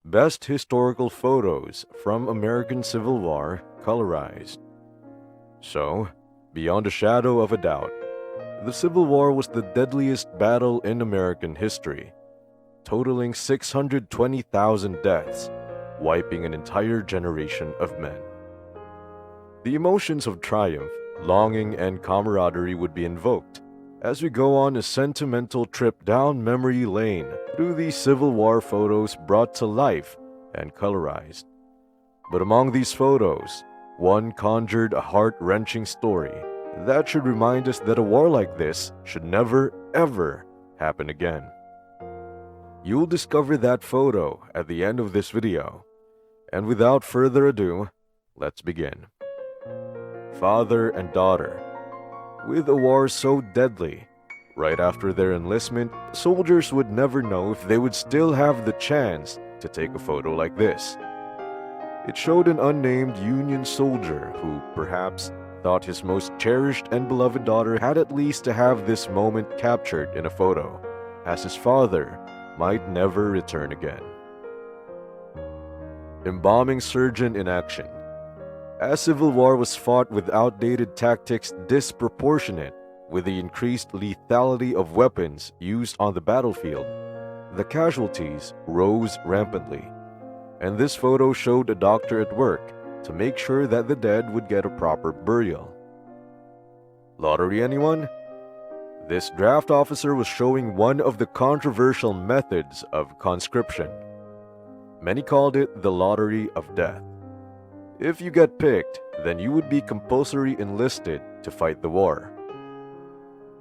Best Historical Photos from American Civil War, Colorized. So, beyond a shadow of a doubt, the Civil War was the deadliest battle in American history, totaling 620,000 deaths, wiping an entire generation of men. The emotions of triumph, longing, and camaraderie would be invoked as we go on a sentimental trip down memory lane through these Civil War photos brought to life and colorized. But among these photos, one conjured a heart-wrenching story that should remind us that a war like this should never, ever happen again. You'll discover that photo at the end of this video. And without further ado, let's begin. Father and daughter. With a war so deadly, right after their enlistment, soldiers would never know if they would still have the chance to take a photo like this. It showed an unnamed Union soldier who, perhaps, thought his most cherished and beloved daughter had at least to have this moment captured in a photo, as his father might never return again. Embalming surgeon in action. As Civil War was fought with outdated tactics disproportionate with the increased lethality of weapons used on the battlefield, the casualties rose rampantly, and this photo showed a doctor at work to make sure that the dead would get a proper burial. Lottery, anyone? This draft officer was showing one of the controversial methods of conscription. Many called it the lottery of death. If you get picked, then you would be compulsory enlisted to fight the war.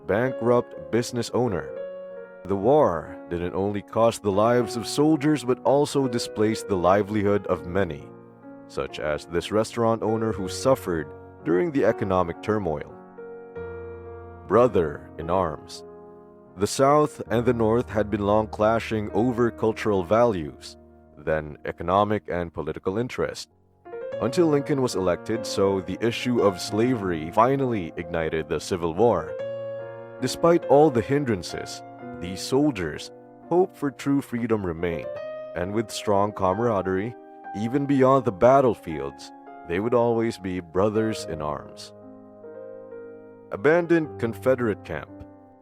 Bankrupt business owner. The war didn't only cost the lives of soldiers but also displaced the livelihood of many, such as this restaurant owner who suffered during the economic turmoil. Brother in arms. The South and the North had been long clashing over cultural values, then economic and political interest, until Lincoln was elected, so the issue of slavery finally ignited the Civil War. Despite all the hindrances, these soldiers' hope for true freedom remained, and with strong camaraderie, even beyond the battlefields, they would always be brothers in arms. Abandoned Confederate camp.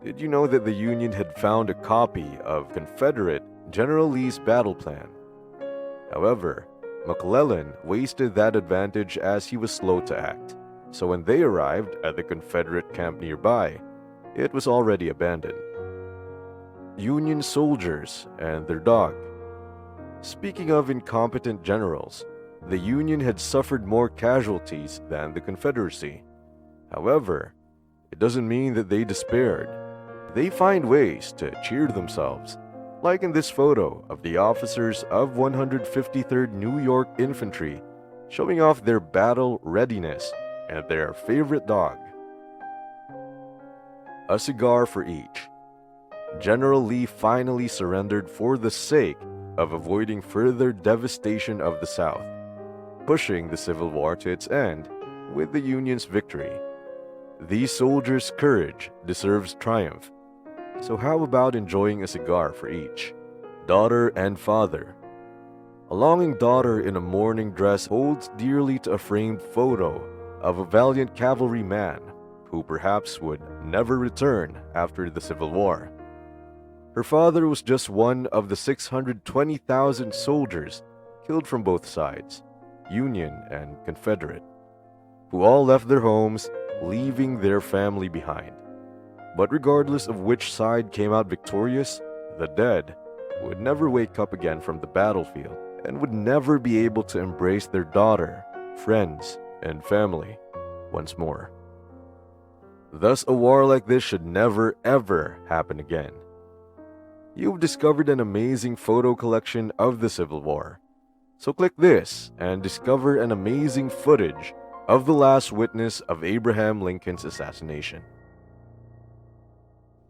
Did you know that the Union had found a copy of Confederate General Lee's battle plan? However, McClellan wasted that advantage as he was slow to act, so when they arrived at the Confederate camp nearby, it was already abandoned. Union soldiers and their dog. Speaking of incompetent generals, the Union had suffered more casualties than the Confederacy. However, it doesn't mean that they despaired. They find ways to cheer themselves, like in this photo of the officers of 153rd New York Infantry showing off their battle readiness and their favorite dog. A cigar for each. General Lee finally surrendered for the sake of avoiding further devastation of the South, pushing the Civil War to its end with the Union's victory. These soldiers' courage deserves triumph. So how about enjoying a cigar for each? Daughter and father. A longing daughter in a mourning dress holds dearly to a framed photo of a valiant cavalryman who perhaps would never return after the Civil War. Her father was just one of the 620,000 soldiers killed from both sides, Union and Confederate, who all left their homes, leaving their family behind. But regardless of which side came out victorious, the dead would never wake up again from the battlefield and would never be able to embrace their daughter, friends, and family once more. Thus, a war like this should never ever happen again. You've discovered an amazing photo collection of the Civil War. So click this and discover an amazing footage of the last witness of Abraham Lincoln's assassination.